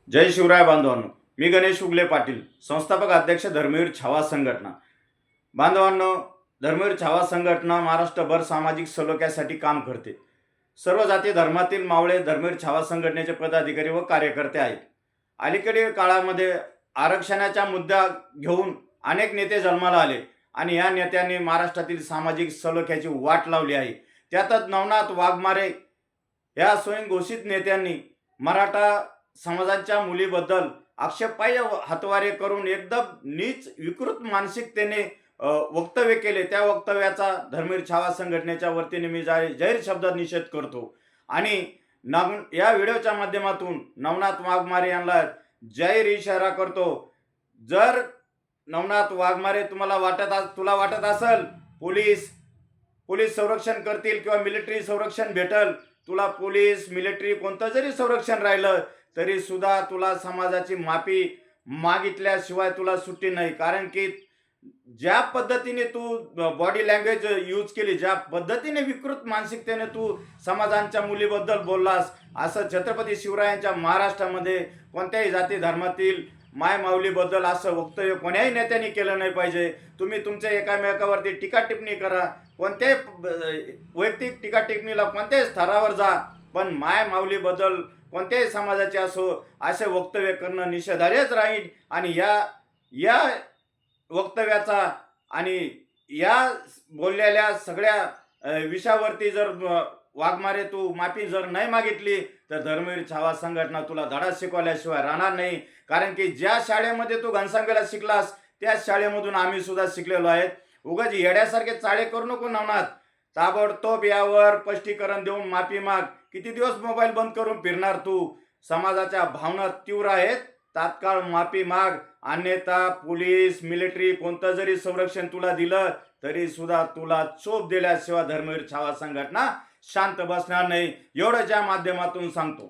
जय शिवराय बांधवांनो, मी गणेश उगले पाटील, संस्थापक अध्यक्ष धर्मवीर छावा संघटना. बांधवांनो, धर्मवीर छावा संघटना महाराष्ट्रभर सामाजिक सलोख्यासाठी काम करते. सर्व जाती धर्मातील मावळे धर्मवीर छावा संघटनेचे पदाधिकारी व कार्यकर्ते आहेत. अलीकडील काळामध्ये आरक्षणाच्या मुद्दा घेऊन अनेक नेते जन्माला आले आणि या नेत्यांनी महाराष्ट्रातील सामाजिक सलोख्याची वाट लावली आहे. त्यातच नवनाथ वाघमारे या स्वयंघोषित नेत्यांनी मराठा समाजाच्या मुलीबद्दल आक्षेपार्ह हातवारे करून एकदम नीच विकृत मानसिकतेने वक्तव्य केले. त्या वक्तव्याचा धर्मवीर छावा संघटनेच्या वतीने मी जाहीर शब्दात निषेध करतो आणि या व्हिडिओच्या माध्यमातून नवनाथ वाघमारे यांना जाहीर इशारा करतो. जर नवनाथ वाघमारे तुला वाटत असेल पोलीस संरक्षण करतील किंवा मिलिटरी संरक्षण भेटल, तुला पोलीस मिलिटरी कोणतं जरी संरक्षण राहिलं तरी सुद्धा तुला समाजाची माफी मागितल्याशिवाय तुला सुट्टी नाही. कारण की ज्या पद्धतीने तू बॉडी लँग्वेज यूज केली, ज्या पद्धतीने विकृत मानसिकतेने तू समाजांच्या मुलीबद्दल बोललास, असं छत्रपती शिवरायांच्या महाराष्ट्रामध्ये कोणत्याही जाती धर्मातील माय माऊलीबद्दल असं वक्तव्य कोण्याही नेत्यांनी केलं नाही पाहिजे. तुम्ही तुमच्या एकामेकावरती टीका टिप्पणी करा, कोणत्याही वैयक्तिक टीका टिप्पणीला कोणत्याही स्तरावर जा, पण माय माऊलीबद्दल कोणत्याही समाजाचे असो असे वक्तव्य करणं निषेधार्हच राहील. आणि या वक्तव्याचा आणि या बोललेल्या सगळ्या विषयावरती जर वाघमारे तू माफी जर नाही मागितली तर धर्मवीर छावा संघटना तुला धडा शिकवल्याशिवाय राहणार नाही. कारण की ज्या शाळेमध्ये तू घनसांगेला शिकलास त्याच शाळेमधून आम्ही सुद्धा शिकलेलो आहेत. उगाच येड्यासारखे चाळे करू नको नवनाथ. ताबडतोब यावर स्पष्टीकरण देऊन माफी माग. किती दिवस मोबाईल बंद करून फिरणार तू? समाजाच्या भावना तीव्र आहेत, तात्काळ माफी माग, अन्यथा पोलीस मिलिटरी कोणतं जरी संरक्षण तुला दिलं तरी सुद्धा तुला चोप दिल्याशिवाय धर्मवीर छावा संघटना शांत बसणार नाही. एवढं ज्या माध्यमातून सांगतो.